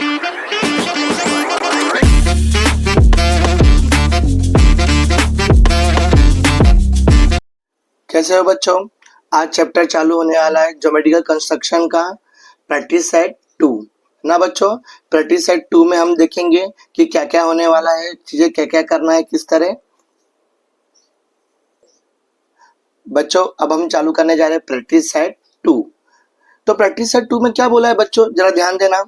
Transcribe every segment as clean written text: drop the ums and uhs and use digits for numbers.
कैसे हो बच्चों? आज चैप्टर चालू होने वाला है ज्योमेट्रिकल कंस्ट्रक्शन का प्रैक्टिस सेट 2 ना बच्चों। प्रैक्टिस सेट 2 में हम देखेंगे कि क्या क्या होने वाला है, चीजें क्या क्या करना है, किस तरह। बच्चों अब हम चालू करने जा रहे हैं प्रैक्टिस सेट 2। तो प्रैक्टिस सेट 2 में क्या बोला है बच्चों, जरा ध्यान देना।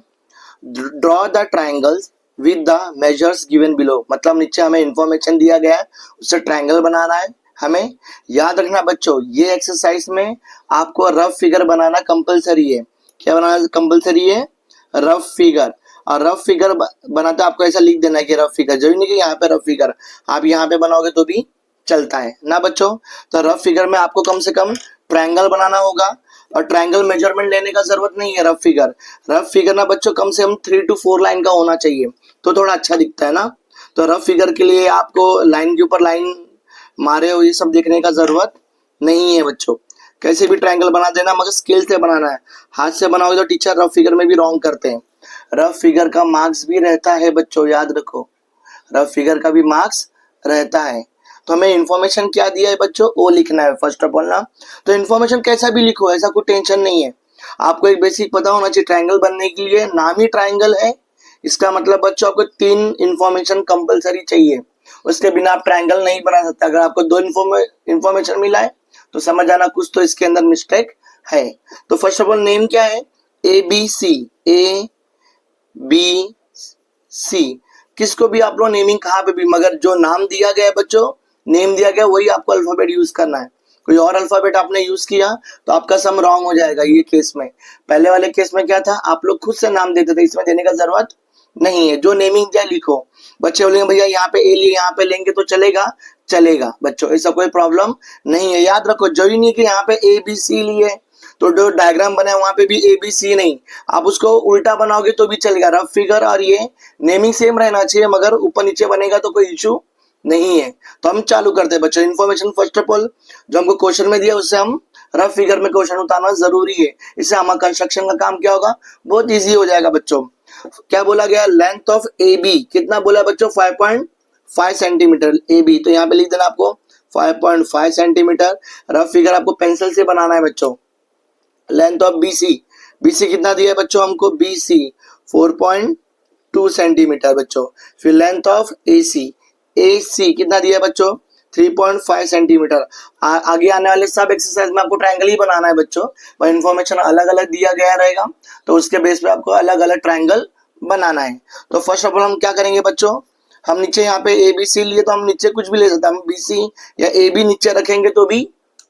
Draw the triangles with the measures given below, मतलब नीचे हमें इंफॉर्मेशन दिया गया है, उससे ट्राइंगल बनाना है। हमें याद रखना बच्चों, ये एक्सरसाइज में आपको रफ फिगर बनाना कंपलसरी है। क्या बनाना कंपलसरी है? Rough figure. और रफ फिगर बनाते आपको ऐसा लिख देना है कि रफ फिगर, जरूरी नहीं कि यहाँ पे रफ फिगर, आप यहाँ पे बनाओगे तो भी चलता है ना बच्चों। तो रफ फिगर में आपको कम से कम ट्राइंगल बनाना होगा, और ट्राइंगल मेजरमेंट लेने का जरूरत नहीं है। रफ फिगर ना बच्चों कम से कम 3 to 4 लाइन का होना चाहिए, तो थोड़ा अच्छा दिखता है ना। तो रफ फिगर के लिए आपको लाइन के ऊपर लाइन मारे हो ये सब देखने का जरूरत नहीं है बच्चों। कैसे भी ट्राइंगल बना देना, मगर स्केल से बनाना है। हाथ से बनाओगे तो टीचर रफ फिगर में भी रॉन्ग करते हैं। रफ फिगर का मार्क्स भी रहता है बच्चों, याद रखो, रफ फिगर का भी मार्क्स रहता है। तो हमें इन्फॉर्मेशन क्या दिया है बच्चों, वो लिखना है फर्स्ट ऑफ ऑल ना। तो इन्फॉर्मेशन कैसा भी लिखो, ऐसा कोई टेंशन नहीं है। आपको एक बेसिक पता होना चाहिए, ट्राइंगल बनने के लिए नाम ही ट्राइंगल है, इसका मतलब बच्चों आपको 3 इन्फॉर्मेशन कंपलसरी चाहिए, उसके बिना आप ट्राइंगल नहीं बना सकते। अगर आपको 2 इन्फॉर्मेशन मिला है तो समझ आना कुछ तो इसके अंदर मिस्टेक है। तो फर्स्ट ऑफ ऑल नेम क्या है? ABC। किसको भी आप लोग नेमिंग कहाँ पे भी, मगर जो नाम दिया गया है बच्चों, नेम दिया गया वही आपको अल्फाबेट यूज करना है। कोई और अल्फाबेट आपने यूज किया तो आपका सम रॉन्ग हो जाएगा। ये केस में, पहले वाले केस में क्या था, आप लोग खुद से नाम देते थे, इसमें देने का जरूरत नहीं है। जो नेमिंग दिया लिखो। बच्चे बोलेंगे भैया यहाँ पे ए लिए यहाँ पे लेंगे तो चलेगा, चलेगा बच्चों, ऐसा कोई प्रॉब्लम नहीं है। याद रखो, जरूरी नहीं कि यहाँ पे ABC लिए तो जो डायग्राम बना है वहां पे भी ABC नहीं, आप उसको उल्टा बनाओगे तो भी चलेगा। रफ फिगर और ये नेमिंग सेम रहना चाहिए, मगर ऊपर नीचे बनेगा तो कोई इशू नहीं है। तो हम चालू करते हैं बच्चों। इन्फॉर्मेशन फर्स्ट ऑफ ऑल जो हमको क्वेश्चन में दिया उससे हम रफ फिगर में क्वेश्चन उतारना जरूरी है। इससे हमारा कंस्ट्रक्शन का काम क्या होगा, बहुत इजी हो जाएगा बच्चों। क्या बोला गया? लेंथ ऑफ AB कितना बोला बच्चों? 5.5 सेंटीमीटर AB, तो यहाँ पे लिख देना आपको 5.5 सेंटीमीटर। रफ फिगर आपको पेंसिल से बनाना है बच्चों। लेंथ ऑफ BC कितना दिया है बच्चों हमको? BC 4.2 सेंटीमीटर बच्चों। फिर लेंथ ऑफ AC कितना दिया है बच्चों? 3.5 सेंटीमीटर। आगे आने वाले सब एक्सरसाइज में आपको ट्राइंगल ही बनाना है बच्चों, पर इन्फॉर्मेशन अलग अलग दिया गया रहेगा, तो उसके बेस पे आपको अलग अलग ट्राइंगल बनाना है। तो फर्स्ट ऑफ ऑल हम क्या करेंगे बच्चों, हम नीचे यहाँ पे ABC लिए तो हम नीचे कुछ भी ले सकते हैं, हम BC या AB नीचे रखेंगे तो भी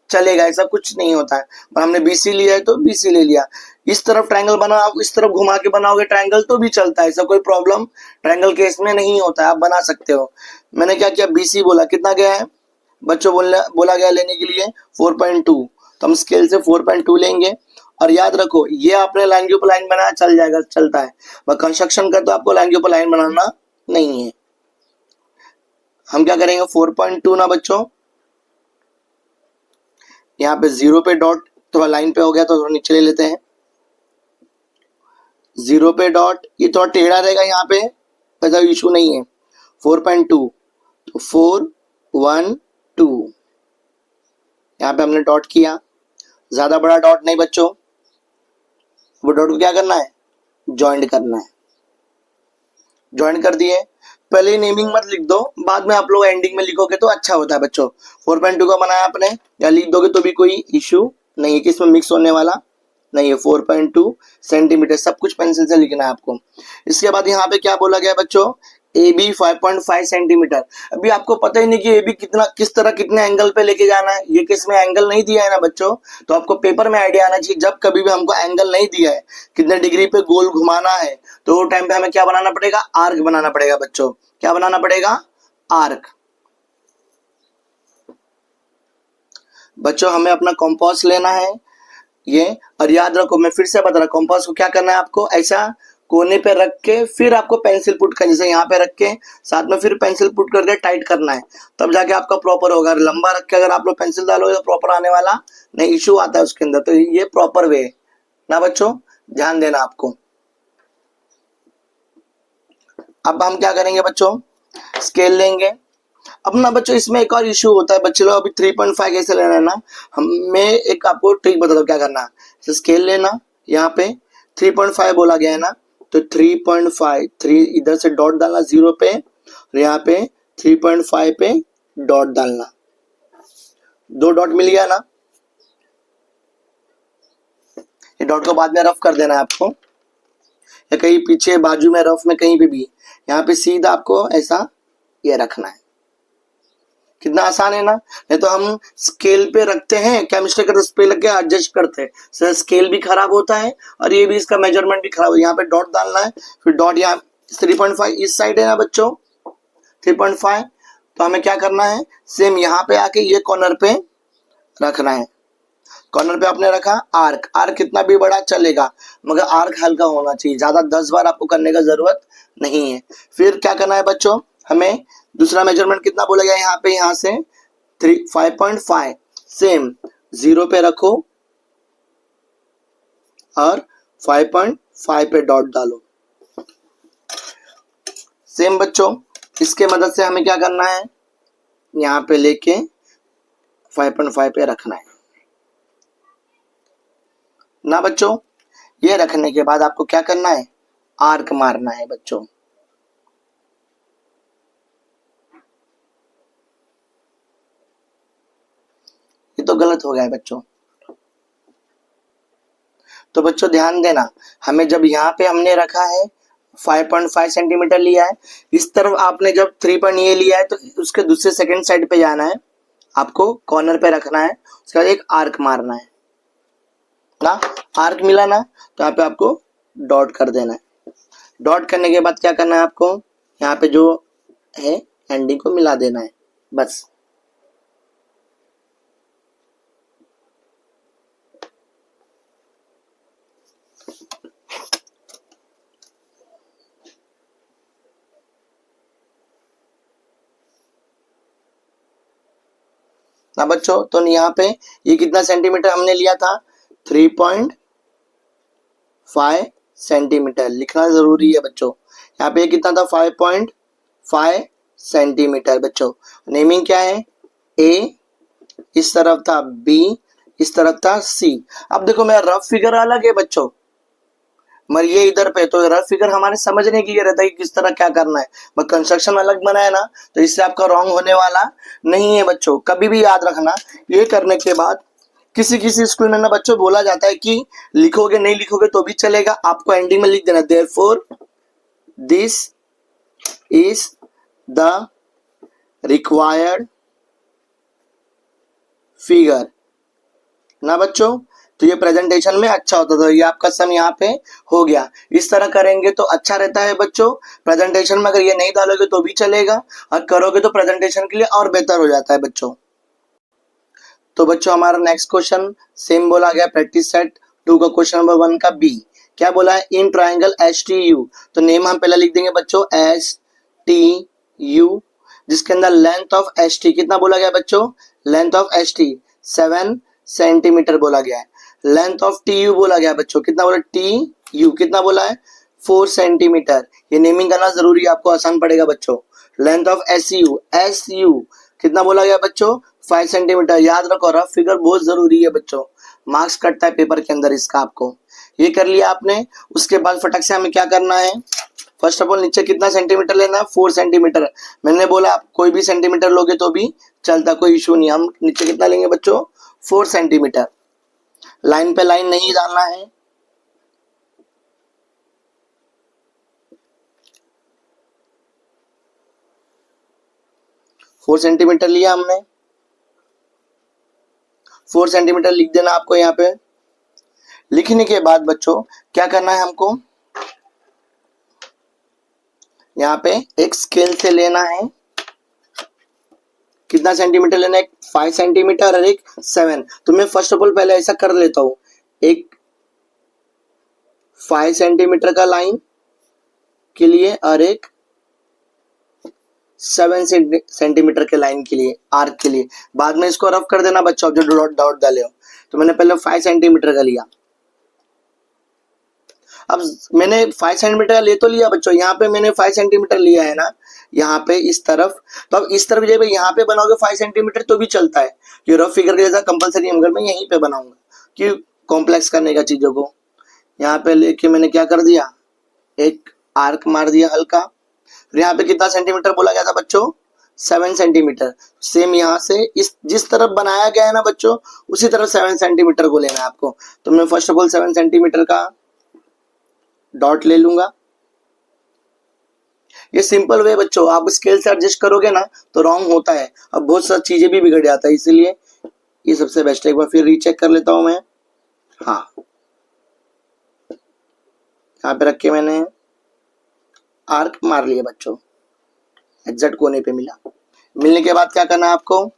चलेगा, ऐसा कुछ नहीं होता है। पर हमने BC लिया है तो BC ले लिया। इस तरफ ट्राइंगल बना, आप इस तरफ घुमा के बनाओगे ट्राइंगल तो भी चलता है, ऐसा कोई प्रॉब्लम ट्राइंगल केस में नहीं होता है, आप बना सकते हो। मैंने क्या किया, BC बोला, कितना गया है बच्चों? बोला गया लेने के लिए 4.2, तो हम स्केल से 4.2 लेंगे। और याद रखो, ये आपने लाइन के ऊपर लाइन बनाया चल जाएगा, चलता है, पर कंस्ट्रक्शन कर तो आपको लाइन के ऊपर लाइन बनाना नहीं है। हम क्या करेंगे, 4.2 ना बच्चों, यहाँ पे 0 पे डॉट, थोड़ा लाइन पे हो गया तो थोड़ा नीचे ले लेते हैं। 0 पे डॉट, ये थोड़ा टेढ़ा रहेगा यहाँ पे, ऐसा इशू नहीं है। 4.2 तो 412 यहाँ पे हमने डॉट किया, ज्यादा बड़ा डॉट नहीं बच्चों। वो डॉट को क्या करना है, ज्वाइंट करना है। ज्वाइंट कर दिए, पहले नेमिंग मत लिख दो, बाद में आप लोग एंडिंग में लिखोगे तो अच्छा होता है बच्चों। 4.2 का बनाया आपने, या लिख दोगे तो भी कोई इश्यू नहीं है कि इसमें मिक्स होने वाला नहीं है। 4.2 सेंटीमीटर, सब कुछ पेंसिल से लिखना है आपको। इसके बाद यहाँ पे क्या बोला गया बच्चों, AB 5.5 सेंटीमीटर। अभी आपको पता ही नहीं कि AB कितना, किस तरह, कितने एंगल पे लेके जाना है। ये किस में एंगल नहीं दिया है ना बच्चों, तो आपको पेपर में आइडिया आना चाहिए। जब कभी भी हमको एंगल नहीं दिया है, कितने डिग्री पे गोल घुमाना है, तो वो टाइम पे हमें क्या बनाना पड़ेगा, आर्क बनाना पड़ेगा बच्चों। क्या बनाना पड़ेगा, आर्क। बच्चों हमें अपना कॉम्पास लेना है ये, और याद रखो मैं फिर से बता रहा, कॉम्पास को क्या करना है आपको, ऐसा कोने पे रख के फिर आपको पेंसिल पुट करना, जैसे यहाँ पे रख के साथ में फिर पेंसिल पुट करके टाइट करना है, तब जाके आपका प्रॉपर होगा। लंबा रख के अगर आप लोग पेंसिल डालोगे तो प्रॉपर आने वाला नहीं, इशू आता है उसके अंदर। तो ये प्रॉपर वे ना बच्चों, ध्यान देना आपको। अब हम क्या करेंगे बच्चों, स्केल लेंगे। अब ना बच्चों इसमें एक और इश्यू होता है बच्चे लोग, अभी 3.5 कैसे लेना है ना, हमें एक आपको ट्रिक बता दो क्या करना है। स्केल लेना, यहाँ पे 3.5 बोला गया है ना, तो 3.5 3 इधर से डॉट डालना 0 पे, और यहाँ पे 3.5 पे डॉट डालना। 2 डॉट मिल गया ना, ये डॉट को बाद में रफ कर देना है आपको, या कहीं पीछे बाजू में रफ में कहीं पे भी, यहाँ पे सीधा आपको ऐसा ये रखना है। कितना आसान है ना। नहीं तो हम स्केल पे रखते हैं, क्या मिस्टेक करते, पे लग के एडजस्ट करते हैं, सर स्केल भी खराब होता है और ये भी इसका मेजरमेंट भी खराब है। यहाँ पे डॉट डालना है, फिर डॉट यहाँ 3.5 इस साइड है ना बच्चों, 3.5, तो हमें क्या करना है, सेम यहाँ पे आके ये कॉर्नर पे रखना है। कॉर्नर पे आपने रखा, आर्क, आर्क कितना भी बड़ा चलेगा मगर आर्क हल्का होना चाहिए, ज्यादा 10 बार आपको करने का जरूरत नहीं है। फिर क्या करना है बच्चों, हमें दूसरा मेजरमेंट कितना बोला गया यहाँ पे, यहाँ से 5.5 सेम 0 पे रखो और 5.5 पे डॉट डालो। सेम बच्चों इसके मदद से हमें क्या करना है, यहाँ पे लेके 5.5 पे रखना है ना बच्चों। ये रखने के बाद आपको क्या करना है, आर्क मारना है बच्चों। ये तो गलत हो गया है बच्चों, तो बच्चों ध्यान देना, हमें जब यहाँ पे हमने रखा है 5.5 सेंटीमीटर लिया है, इस तरफ आपने जब 3 पॉइंट ये लिया है तो उसके दूसरे सेकंड साइड पे जाना है, आपको कॉर्नर पे रखना है, उसके बाद एक आर्क मारना है ना। आर्क मिला ना, तो यहाँ पे आपको डॉट कर देना है। डॉट करने के बाद क्या करना है आपको, यहाँ पे जो है एंडिंग को मिला देना है बस। ना बच्चों, तो यहाँ पे ये कितना सेंटीमीटर हमने लिया था, 3.5 सेंटीमीटर लिखना जरूरी है बच्चों। यहाँ पे कितना था, 5.5 सेंटीमीटर बच्चों। नेमिंग क्या है, ए, इस तरफ था बी, इस तरफ था सी। अब देखो मेरा रफ फिगर अलग है बच्चों, मगर ये इधर पे, तो रफ फिगर हमारे समझने के लिए रहता है कि किस तरह क्या करना है, मगर कंस्ट्रक्शन अलग बनाया ना, तो इससे आपका रॉन्ग होने वाला नहीं है बच्चों। कभी भी याद रखना, ये करने के बाद किसी किसी स्कूल में ना बच्चों बोला जाता है कि लिखोगे नहीं लिखोगे तो भी चलेगा, आपको एंडिंग में लिख देना, therefore this is the required figure ना बच्चों। तो ये प्रेजेंटेशन में अच्छा होता था, ये आपका सम यहाँ पे हो गया। इस तरह करेंगे तो अच्छा रहता है बच्चों। प्रेजेंटेशन में अगर ये नहीं डालोगे तो भी चलेगा, और करोगे तो प्रेजेंटेशन के लिए और बेहतर हो जाता है बच्चों। तो बच्चों हमारा नेक्स्ट क्वेश्चन सेम बोला गया, प्रैक्टिस सेट 2 का क्वेश्चन नंबर 1 का बी क्या बोला है, in triangle H T U, तो नेम हम पहले लिख देंगे बच्चों एच टी यू, जिसके अंदर लेंथ ऑफ एच टी कितना बोला गया बच्चों, length of H T 7 centimetre बोला गया है। लेंथ ऑफ टी यू बोला गया बच्चों, कितना बोला, टी यू कितना बोला है, 4 सेंटीमीटर। ये नेमिंग करना जरूरी है, आपको आसान पड़ेगा बच्चों। लेंथ ऑफ एस यू कितना बोला गया बच्चों, 5 सेंटीमीटर। याद रखो रफ फिगर बहुत जरूरी है बच्चों, मार्क्स कटता है पेपर के अंदर इसका आपको। ये कर लिया आपने, उसके बाद फटक से हमें क्या करना है, फर्स्ट ऑफ ऑल नीचे कितना सेंटीमीटर लेना है, 4 सेंटीमीटर। मैंने बोला आप कोई भी सेंटीमीटर लोगे तो भी चलता, कोई इशू नहीं। हम नीचे कितना लेंगे बच्चों, 4 सेंटीमीटर। लाइन पे लाइन नहीं डालना है, फोर सेंटीमीटर लिया हमने, 4 सेंटीमीटर लिख देना आपको। यहाँ पे लिखने के बाद बच्चों क्या करना है हमको, यहाँ पे एक स्केल से लेना है, कितना सेंटीमीटर लेना है, 5 सेंटीमीटर और एक 7। तो मैं फर्स्ट ऑफ ऑल पहले ऐसा कर लेता हूं, एक 5 सेंटीमीटर का लाइन के लिए और एक 7 सेंटीमीटर के लाइन के लिए, आर्क के लिए। बाद में इसको रफ कर देना बच्चों, जो डॉट डाले हो। तो मैंने पहले 5 सेंटीमीटर का लिया। अब मैंने 5 सेंटीमीटर ले तो लिया बच्चों, यहाँ पे मैंने 5 सेंटीमीटर लिया है ना, यहाँ पे इस तरफ। तो अब इस तरफ जब यहाँ पे बनाओगे 5 सेंटीमीटर तो भी चलता है, कि रफ फिगर के जैसा कंपलसरी मगर मैं यहीं पे बनाऊंगा कि कॉम्प्लेक्स करने का चीजों को। यहाँ पे लेके मैंने क्या कर दिया, एक आर्क मार दिया हल्का। फिर यहाँ पे कितना सेंटीमीटर बोला गया था बच्चों, 7 सेंटीमीटर। सेम यहाँ से इस जिस तरफ बनाया गया है ना बच्चों, उसी तरफ 7 सेंटीमीटर को लेना है आपको। तो मैं फर्स्ट ऑफ ऑल 7 सेंटीमीटर का डॉट ले लूंगा। ये सिंपल वे बच्चों, आप स्केल से एडजस्ट करोगे ना तो रॉन्ग होता है। अब बहुत सारी चीजें भी बिगड़ जाता है, इसीलिए ये सबसे बेस्ट है। एक बार फिर रीचेक कर लेता हूं मैं। हाँ, यहाँ पे रख के मैंने आर्क मार लिया बच्चों, एग्जैक्ट कोने पे मिला। मिलने के बाद क्या करना है आपको,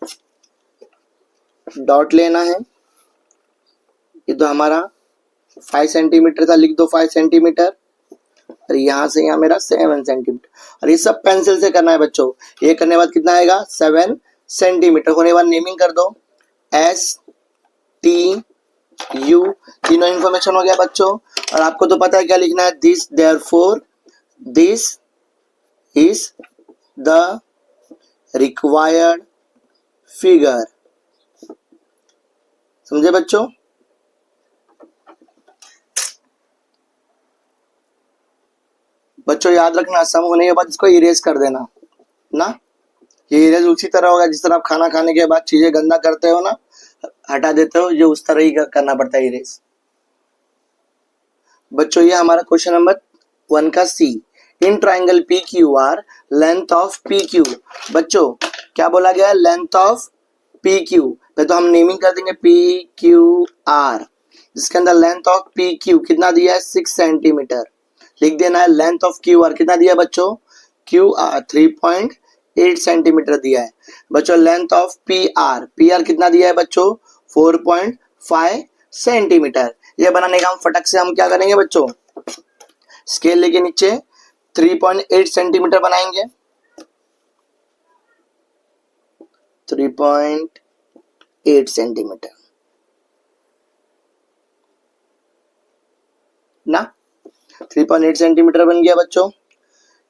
डॉट लेना है। ये तो हमारा 5 सेंटीमीटर था, लिख दो 5 सेंटीमीटर। और यहाँ से यहाँ मेरा 7 सेंटीमीटर। और ये सब पेंसिल से करना है बच्चों। ये करने के बाद कितना आएगा, 7 सेंटीमीटर। होने के बाद नेमिंग कर दो, STU। तीनों इन्फॉर्मेशन हो गया बच्चों। और आपको तो पता है क्या लिखना है, this therefore this is the required figure. समझे बच्चों। बच्चों याद रखना, सम होने के बाद इसको इरेज कर देना ना। ये इरेज उसी तरह होगा जिस तरह आप खाना खाने के बाद चीजें गंदा करते हो ना, हटा देते हो, ये उस तरह ही करना पड़ता है इरेज। बच्चों ये हमारा क्वेश्चन नंबर 1 का C. In triangle PQR length of PQ। बच्चों क्या बोला गया, लेंथ ऑफ PQ। तो हम नेमिंग कर देंगे PQR, जिसके अंदर लेंथ ऑफ PQ कितना दिया है, 6 सेंटीमीटर। लिख देना है लेंथ ऑफ QR कितना दिया बच्चों, QR 3.8 सेंटीमीटर दिया है। बच्चों लेंथ ऑफ PR कितना दिया है बच्चों, 4.5 सेंटीमीटर। ये बनाने का हम फटक से हम क्या करेंगे बच्चों, स्केल लेके नीचे 3.8 सेंटीमीटर बनाएंगे। 3.8 सेंटीमीटर ना, 3.8 सेंटीमीटर बन गया बच्चों।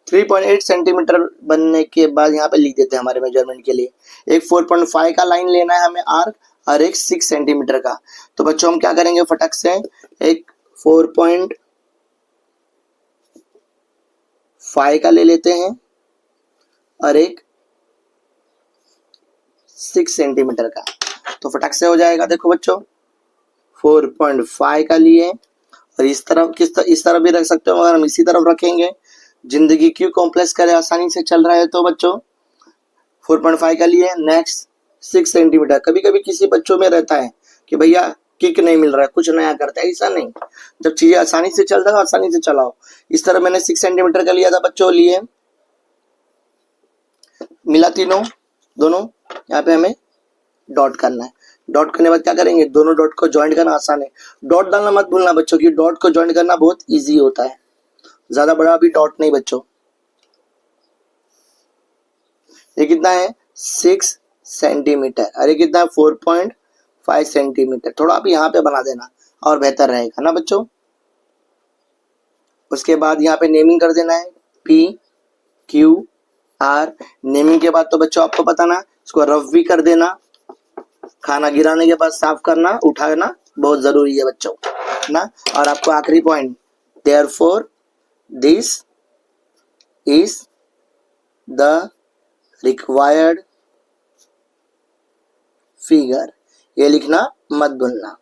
3.8 सेंटीमीटर बनने के बाद यहाँ पे लिख देते हैं हमारे मेजरमेंट के लिए। एक 4.5 का लाइन लेना है हमें आर्क, और एक 6 सेंटीमीटर का। तो बच्चों हम क्या करेंगे फटक से, एक 4.5 का ले लेते हैं और एक 6 सेंटीमीटर का। तो फटक से हो जाएगा। देखो बच्चों 4.5 का लिए, और इस तरफ इस तरफ भी रख सकते हो, अगर हम इसी तरफ रखेंगे जिंदगी क्यों कॉम्प्लेक्स करे, आसानी से चल रहा है। तो बच्चों 4.5 का लिए, नेक्स्ट 6 सेंटीमीटर। कभी कभी किसी बच्चों में रहता है कि भैया किक नहीं मिल रहा है, कुछ नया करता है, ऐसा नहीं। जब चीजें आसानी से चल रहा है आसानी से चलाओ। इस तरह मैंने 6 सेंटीमीटर का लिया था बच्चों, लिए मिला तीनों दोनों। यहाँ पे हमें डॉट करना है। डॉट करने के बाद क्या करेंगे, दोनों डॉट को ज्वाइंट करना आसान है। डॉट डालना मत भूलना बच्चों, कि डॉट को ज्वाइंट करना बहुत इजी होता है, ज्यादा बड़ा भी डॉट नहीं बच्चों। ये कितना है, 6 सेंटीमीटर। अरे कितना है, 4.5 सेंटीमीटर। थोड़ा आप यहाँ पे बना देना और बेहतर रहेगा ना बच्चों। उसके बाद यहाँ पे नेमिंग कर देना है PQR। नेमिंग के बाद तो बच्चों आपको पता ना, इसको रफ भी कर देना। खाना गिराने के बाद साफ करना, उठाना बहुत जरूरी है बच्चों ना। और आपको आखिरी point, therefore this is the required figure. ये लिखना मत भूलना,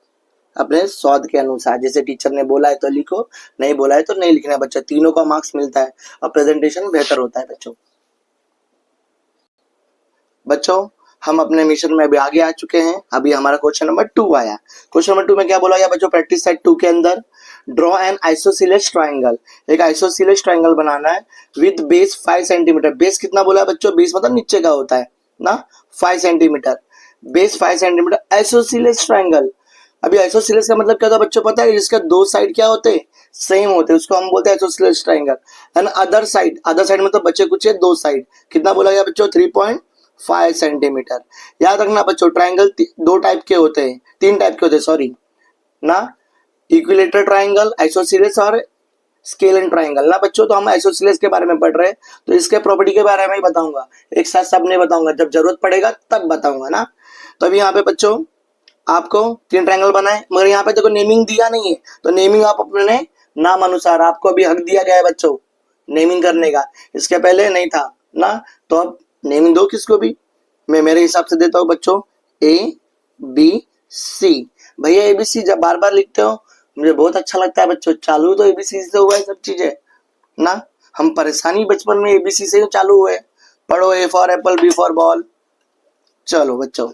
अपने स्वाद के अनुसार। जैसे टीचर ने बोला है तो लिखो, नहीं बोला है तो नहीं लिखना है बच्चा। तीनों का मार्क्स मिलता है और प्रेजेंटेशन बेहतर होता है बच्चों। बच्चों हम अपने मिशन में अभी आगे आ चुके हैं। अभी हमारा क्वेश्चन नंबर 2 आया। क्वेश्चन नंबर 2 में क्या बोला गया बच्चों, प्रैक्टिस सेट 2 के अंदर ड्रॉ एन आइसोसेलेस ट्राइंगल। एक आइसोसेलेस ट्राइंगल बनाना है विद बेस 5 सेंटीमीटर। बेस कितना बोला है बच्चों, बेस मतलब नीचे का होता है ना, 5 centimetre. Base 5 centimetre, isosceles triangle. अभी आइसोसेलेस का मतलब क्या होता है बच्चों, पता है, जिसका 2 साइड क्या होते हैं, सेम होते हैं, उसको हम बोलते हैं isosceles triangle. And other side मतलब बच्चे कुछ है 2 साइड। कितना बोला गया बच्चों, 3.5 सेंटीमीटर। याद रखना बच्चों, ट्राइंगल 2 टाइप के होते हैं, 3 टाइप के होते हैं सॉरी ना, इक्विलेटरल ट्राइंगल, आइसोसेलेस और स्केल एंड ट्राइंगल ना बच्चों। तो हम आइसोसेलेस के बारे में पढ़ रहे हैं, तो इसके प्रॉपर्टी के बारे में ही बताऊंगा, एक साथ सब नहीं बताऊंगा, जब जरूरत पड़ेगा तब बताऊंगा ना। तो अभी यहाँ पे बच्चों आपको 3 ट्राइंगल बनाए, मगर यहाँ पे देखो नेमिंग दिया नहीं है, तो नेमिंग आप अपने नाम अनुसार, आपको अभी हक दिया गया है बच्चों नेमिंग करने का, इसके पहले नहीं था ना। तो अब नेमिंग दो किसको भी, मैं मेरे हिसाब से देता हूँ बच्चों ABC। भैया ABC जब बार बार लिखते हो मुझे बहुत अच्छा लगता है बच्चों, चालू तो ABC से हुआ है सब चीजें ना। हम परेशानी बचपन में ABC से चालू हुए, पढ़ो A for Apple, B for ball. चलो बच्चों,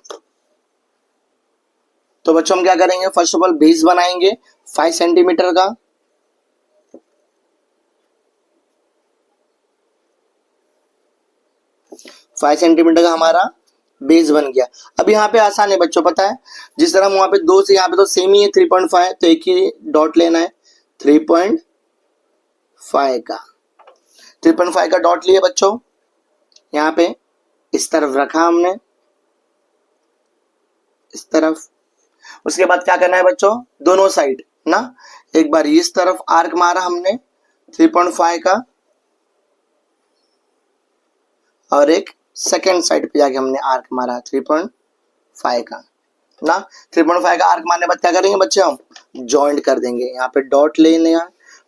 तो बच्चों हम क्या करेंगे, फर्स्ट ऑफ ऑल बेस बनाएंगे 5 सेंटीमीटर का। फाइव सेंटीमीटर का हमारा बेस बन गया। अब यहाँ पे आसान है बच्चों, पता है जिस तरह वहां पे 2 से यहाँ पे तो सेम ही है 3.5, तो एक ही डॉट लेना है 3.5 का। 3.5 का डॉट लिए बच्चों, यहाँ पे इस तरफ रखा हमने, इस तरफ। उसके बाद क्या करना है बच्चों, दोनों साइड ना, एक बार इस तरफ आर्क मारा हमने 3.5 का, और एक सेकेंड साइड पे जाके हमने आर्क मारा 3.5 का ना। 3.5 का आर्क मारने के बाद क्या करेंगे बच्चे, हम जॉइंट कर देंगे। यहाँ पे डॉट लेने,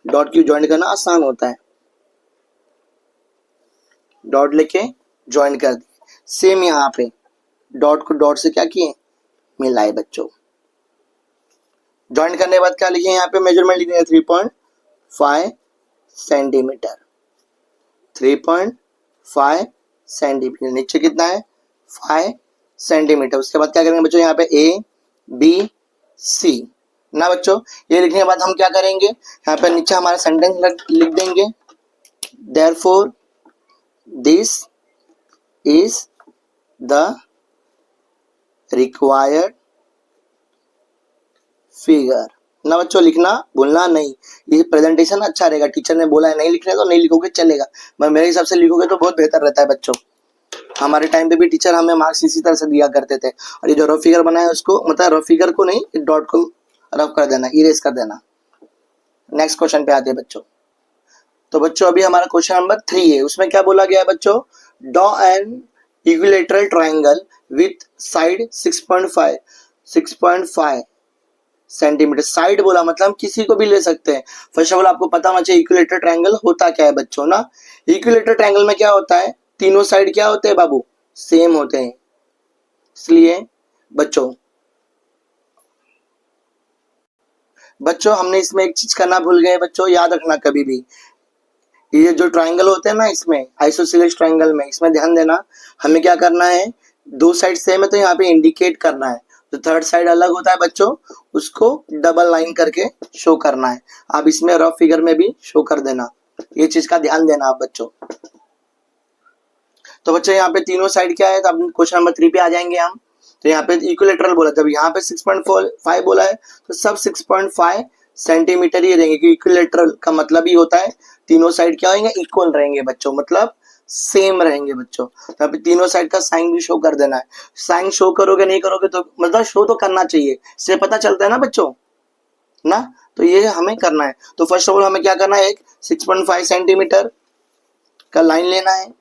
डॉट की जॉइंट करना आसान होता है, डॉट लेके जॉइंट कर दिए। सेम यहाँ पे डॉट को डॉट से क्या किए, मिलाए बच्चों। जॉइंट करने के बाद क्या लिखे, यहाँ पे मेजरमेंट लिखे 3.5 सेंटीमीटर, 3.5 सेंटीमीटर। नीचे कितना है 5 सेंटीमीटर। उसके बाद क्या करेंगे बच्चों, यहाँ पे ABC ना बच्चों। ये लिखने के बाद हम क्या करेंगे, यहाँ पे नीचे हमारा सेंटेंस लिख देंगे, therefore this is the required figure ना बच्चों। लिखना भूलना नहीं, ये प्रेजेंटेशन अच्छा रहेगा। टीचर ने बोला है नहीं लिखने तो नहीं लिखोगे चलेगा, मगर मेरे हिसाब से लिखोगे तो बहुत बेहतर रहता है बच्चों। हमारे टाइम पे भी टीचर हमें मार्क्स इसी तरह से दिया करते थे। और ये जो रफ फिगर बनाया उसको, मतलब रफ फिगर को नहीं, डॉट को रफ कर देना, इरेज कर देना। नेक्स्ट क्वेश्चन पे आते हैं बच्चों। तो बच्चों अभी हमारा क्वेश्चन नंबर 3 है, उसमें क्या बोला गया है बच्चों, draw an equilateral triangle with side 6.5 centimetre. Side बोला मतलब किसी को भी ले सकते हैं। फर्स्ट ऑफ ऑल आपको पता होना चाहिए इक्विलैटरल ट्रायंगल होता क्या है बच्चों ना। इक्विलैटरल ट्रायंगल में क्या होता है, तीनों साइड क्या होते हैं बाबू, सेम होते हैं। इसलिए बच्चों हमने इसमें एक चीज करना भूल गए बच्चों, याद रखना कभी भी, ये जो ट्रायंगल होते हैं ना इसमें आइसोसेलेस ट्रायंगल में, इसमें ध्यान देना, हमें क्या करना है, 2 साइड सेम है तो यहाँ पे इंडिकेट करना है। तो थर्ड साइड अलग होता है बच्चों, उसको डबल लाइन करके शो करना है। आप इसमें रफ फिगर में भी शो कर देना, ये चीज का ध्यान देना आप बच्चों। तो बच्चों यहाँ पे तीनों साइड क्या है, तो अब क्वेश्चन नंबर 3 पे आ जाएंगे हम। तो यहाँ पे इक्विलैटरल बोला, जब यहाँ पे 6.5 बोला है तो सब 6.5 सेंटीमीटर ही रहेंगे, क्योंकि इक्विलैटरल का मतलब ही होता है तीनों साइड क्या होंगे, इक्वल रहेंगे बच्चों, मतलब सेम रहेंगे बच्चों। तो अभी तीनों साइड का साइन भी शो कर देना है। साइन शो करोगे नहीं करोगे तो मतलब शो तो करना चाहिए, इससे पता चलता है ना बच्चों ना। तो ये हमें करना है। तो फर्स्ट ऑफ ऑल हमें क्या करना है, एक 6.5 सेंटीमीटर का लाइन लेना है,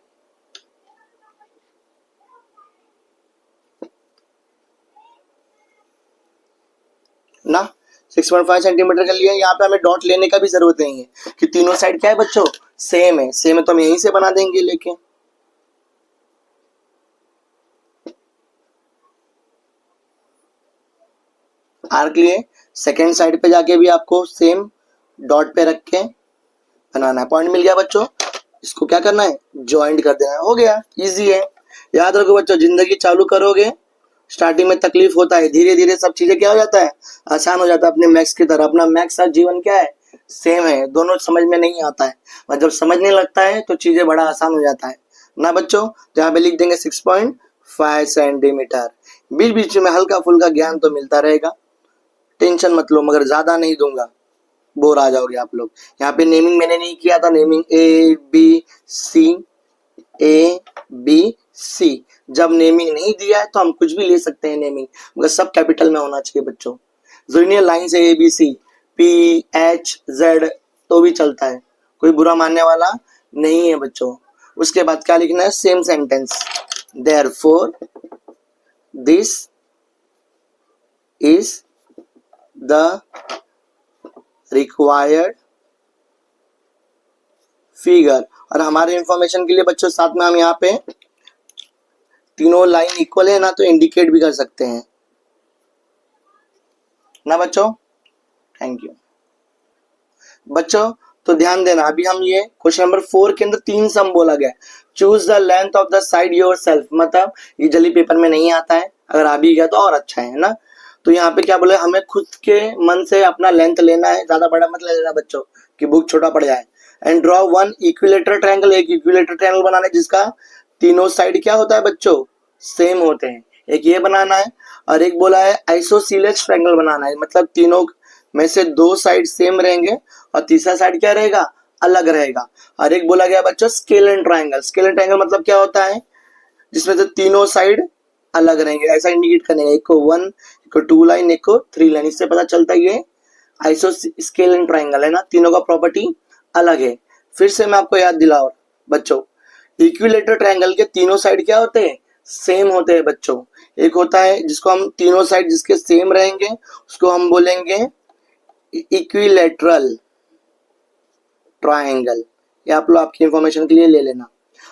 ना 6.5 सेंटीमीटर के लिए यहाँ पे हमें डॉट लेने का भी जरूरत नहीं है कि तीनों साइड क्या है बच्चों, सेम है। सेम है तो हम यहीं से बना देंगे लेके। आर्क लिए, सेकेंड साइड पे जाके भी आपको सेम डॉट पे रख के बनाना है। पॉइंट मिल गया बच्चों, इसको क्या करना है, ज्वाइंट कर देना है, हो गया, इजी है। याद रखो बच्चों, जिंदगी चालू करोगे स्टार्टिंग में तकलीफ होता है, धीरे धीरे सब चीजें क्या हो जाता है, आसान हो जाता है। अपने मैथ्स की तरह अपना मैथ्स और जीवन क्या है, सेम है, दोनों समझ में नहीं आता है, और जब समझने लगता है तो चीजें बड़ा आसान हो जाता है ना बच्चों। तो यहाँ पे लिख देंगे 6.5 सेंटीमीटर। बीच बीच में हल्का फुल्का ज्ञान तो मिलता रहेगा, टेंशन मत लो, मगर ज्यादा नहीं दूंगा, बोर आ जाओगे आप लोग। यहाँ पे नेमिंग मैंने नहीं किया था, नेमिंग ABC। जब नेमिंग नहीं दिया है तो हम कुछ भी ले सकते हैं नेमिंग, मगर सब कैपिटल में होना चाहिए बच्चों। जूनियर लाइन से ABC PHZ तो भी चलता है, कोई बुरा मानने वाला नहीं है बच्चों। उसके बाद क्या लिखना है, same sentence, therefore this is the required figure. और हमारे इंफॉर्मेशन के लिए बच्चों साथ में हम यहाँ पे तीनों लाइन इक्वल है ना, तो इंडिकेट भी कर सकते हैं ना बच्चों। थैंक यू बच्चों। तो ध्यान देना, अभी हम ये क्वेश्चन नंबर 4 के अंदर 3 सम बोला गया, choose the length of the side yourself, मतलब ये जल्दी पेपर में नहीं आता है, अगर आ भी गया तो और अच्छा है ना। तो यहाँ पे क्या बोले, हमें खुद के मन से अपना लेंथ लेना है, ज्यादा बड़ा मत ले लेना बच्चों कि बुक छोटा पड़ जाए। And draw one equilateral triangle, एक इक्विलेटरल ट्रायंगल बनाना है जिसका तीनों साइड क्या होता है बच्चों, सेम होते हैं। एक ये बनाना है, और एक बोला है आइसोसीलेस ट्रायंगल बनाना है, मतलब तीनों में से 2 साइड सेम रहेंगे और तीसरा साइड क्या रहेगा, अलग रहेगा। और एक बोला गया बच्चों स्केलन ट्रायंगल, स्केलन ट्रायंगल मतलब क्या होता है, जिसमें से तीनों साइड अलग रहेंगे, ऐसा इंडिकेट करने का, एक को 1, एक को 2 लाइन, एक को 3 लाइन। इससे पता चलता है ये आइसोस्केलन ट्रायंगल है ना, तीनों का प्रॉपर्टी अलग है। फिर से मैं आपको याद दिलाऊं बच्चों, इक्विलेटरल ट्रायंगल के तीनों साइड क्या होते हैं, सेम होते हैं बच्चों। एक होता है जिसको हम तीनों साइड जिसके सेम रहेंगे उसको हम बोलेंगे इक्विलेटरल ट्रायंगल, ये आप लोग आपकी इंफॉर्मेशन के लिए ले लेना।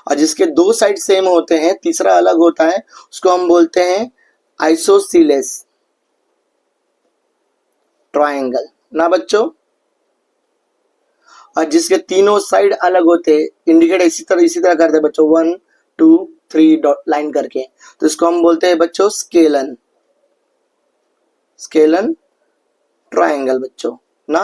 और जिसके 2 साइड सेम होते हैं तीसरा अलग होता है उसको हम बोलते हैं आइसोसीलेस ट्रायंगल ना बच्चों। और जिसके तीनों साइड अलग होते हैं, इंडिकेट इसी तरह करते हैं बच्चों, 1 2 3 डॉट लाइन करके, तो इसको हम बोलते हैं बच्चों स्केलन ट्रायंगल बच्चों ना।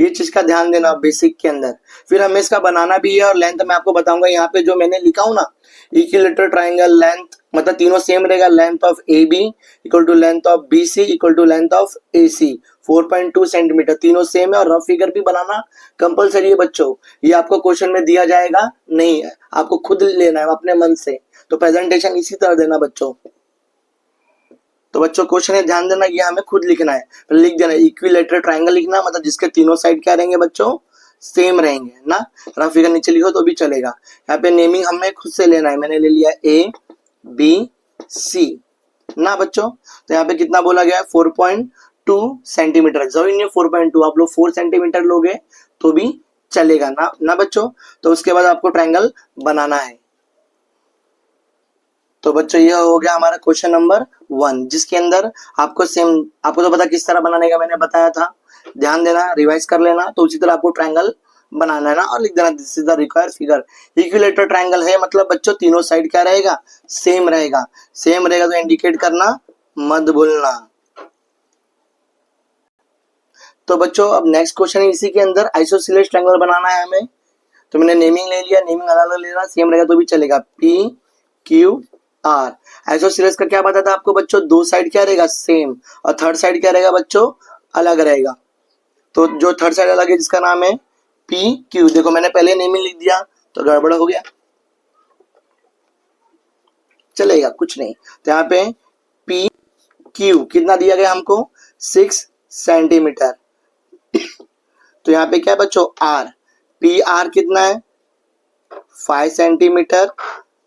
ये चीज का ध्यान देना बेसिक के अंदर। फिर हमें इसका बनाना भी है, और लेंथ मैं आपको बताऊंगा। यहाँ पे जो मैंने लिखा हूं ना, इक्विलेटरल ट्रायंगल लेंथ मतलब तीनों सेम रहेगा, length of A B equal to length of B C equal to length of A C, 4.2 centimetre, तीनों सेम है। और रफ फिगर भी बनाना कंपलसरी है बच्चों, ये आपको क्वेश्चन में दिया जाएगा नहीं है, आपको खुद लेना है अपने मन से। तो प्रेजेंटेशन इसी तरह देना बच्चों। तो बच्चों क्वेश्चन है ध्यान देना, ये हमें खुद लिखना है, लिख देना इक्विलेटरल ट्रायंगल लिखना, मतलब जिसके तीनों साइड क्या रहेंगे बच्चों, सेम रहेंगे ना। रफ फिगर नीचे लिखो तो भी चलेगा। यहाँ पे नेमिंग हमें खुद से लेना है, मैंने ले लिया ए बी सी ना बच्चों। तो यहाँ पे कितना बोला गया है, 4.2 सेंटीमीटर, जरूरी नहीं 4.2, आप लोग 4 सेंटीमीटर लोगे तो भी चलेगा ना बच्चों। तो उसके बाद आपको ट्रायंगल बनाना है। तो बच्चों ये हो गया हमारा क्वेश्चन नंबर 1, जिसके अंदर आपको तो पता किस तरह बनाने का मैंने बताया था, ध्यान देना, रिवाइज कर लेना। तो उसी तरह आपको ट्रायंगल बनाना है ना, और लिख देना this is the required figure. Equilateral triangle है मतलब बच्चों तीनों साइड क्या रहेगा, सेम रहेगा तो इंडिकेट करना मत भूलना। तो बच्चों अब नेक्स्ट क्वेश्चन है, इसी के अंदर आइसोसेलेस ट्रायंगल बनाना है हमें। तो मैंने नेमिंग ले लिया, नेमिंग अलग अलग लेना, सेम रहेगा तो भी चलेगा, पी क्यू आर। आइसोसेलेस का क्या पता था आपको बच्चों, 2 साइड क्या रहेगा सेम, और थर्ड साइड क्या रहेगा बच्चों, अलग रहेगा। तो जो थर्ड साइड अलग है जिसका नाम है पी क्यू, देखो मैंने पहले नेमिंग लिख दिया तो गड़बड़ हो गया, चलेगा कुछ नहीं। तो यहाँ पे पी क्यू कितना दिया गया हमको, 6 सेंटीमीटर। तो यहाँ पे क्या है बच्चों, आर, पी आर कितना है 5 सेंटीमीटर,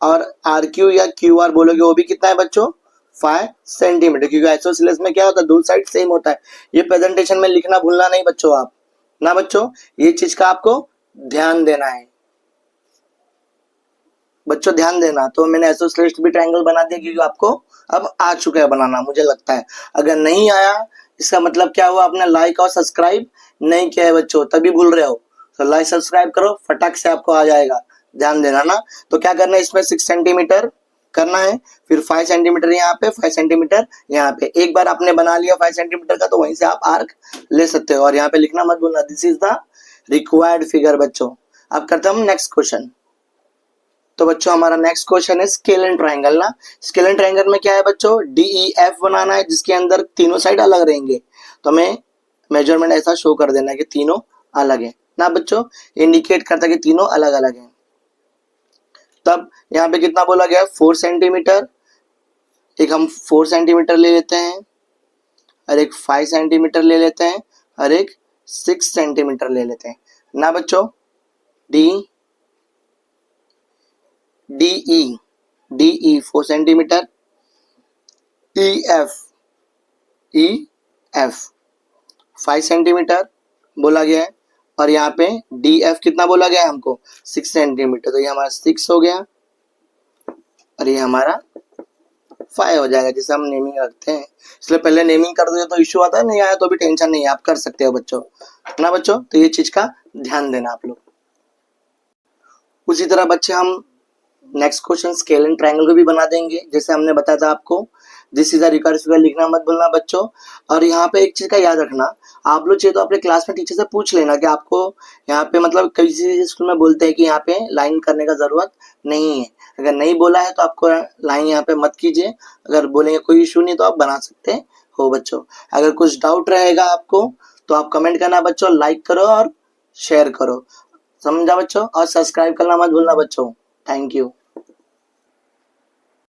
और आर क्यू या क्यू आर बोलोगे वो भी कितना है बच्चों 5 सेंटीमीटर, क्योंकि आइसोसेलेस में क्या होता है 2 साइड सेम होता है। ये प्रेजेंटेशन में लिखना भूलना नहीं बच्चों आप ना बच्चों, ये चीज का आपको ध्यान देना है बच्चों, ध्यान देना। तो मैंने आइसोसेलेस भी ट्रायंगल बना दिया क्योंकि आपको अब आ चुका है बनाना, मुझे लगता है। अगर नहीं आया इसका मतलब क्या हुआ, आपने लाइक और सब्सक्राइब नहीं किया है बच्चों, तभी भूल रहे हो। तो लाइक सब्सक्राइब करो, फटाक से आपको आ जाएगा, ध्यान देना ना। तो क्या करना है, इसमें 6 सेंटीमीटर करना है, फिर 5 सेंटीमीटर यहाँ पे, 5 सेंटीमीटर यहाँ पे। एक बार आपने बना लिया 5 सेंटीमीटर का तो वहीं से आप आर्क ले सकते हो, और यहाँ पे लिखना मत भूलना this is the required figure बच्चों। अब करते हम नेक्स्ट क्वेश्चन। तो बच्चों हमारा नेक्स्ट क्वेश्चन है स्केलन ट्रायंगल ना। स्केलन ट्रायंगल में क्या है बच्चों, DEF बनाना है जिसके अंदर तीनों साइड अलग रहेंगे। तो हमें मेजरमेंट ऐसा शो कर देना है कि तीनों अलग है ना बच्चों, इंडिकेट करता है कि तीनों अलग अलग हैं। तब यहाँ पे कितना बोला गया, 4 सेंटीमीटर, एक हम 4 सेंटीमीटर ले लेते हैं, और एक 5 सेंटीमीटर ले लेते हैं, और एक 6 सेंटीमीटर ले लेते हैं ना बच्चों। D E 4 centimetre, E F 5 centimetre बोला गया है, और यहाँ पे डी एफ कितना बोला गया है हमको 6 सेंटीमीटर, तो ये हमारा 6 हो गया और ये हमारा 5 हो जाएगा, जिसे हम नेमिंग रखते हैं। इसलिए पहले नेमिंग कर दो तो इश्यू आता है, नहीं आया तो भी टेंशन नहीं है, आप कर सकते हो बच्चों ना बच्चों। तो ये चीज का ध्यान देना आप लोग। उसी तरह बच्चे हम next question scale and triangle को भी बना देंगे, जैसे हमने बताया था आपको। दिस इज अ रिकर्सिव लिखना मत भूलना बच्चों। और यहाँ पे एक चीज का याद रखना, आप लोग चाहिए तो अपने क्लास में टीचर से पूछ लेना कि आपको यहाँ पे मतलब किसी स्कूल में बोलते हैं कि यहाँ पे लाइन करने का जरूरत नहीं है। अगर नहीं बोला है तो आपको लाइन यहाँ पे मत कीजिए, अगर बोलेंगे कोई इशू नहीं तो आप बना सकते हो बच्चों। अगर कुछ डाउट रहेगा आपको तो आप कमेंट करना बच्चों, लाइक करो और शेयर करो, समझा बच्चों। और सब्सक्राइब करना मत भूलना बच्चों। Thank you.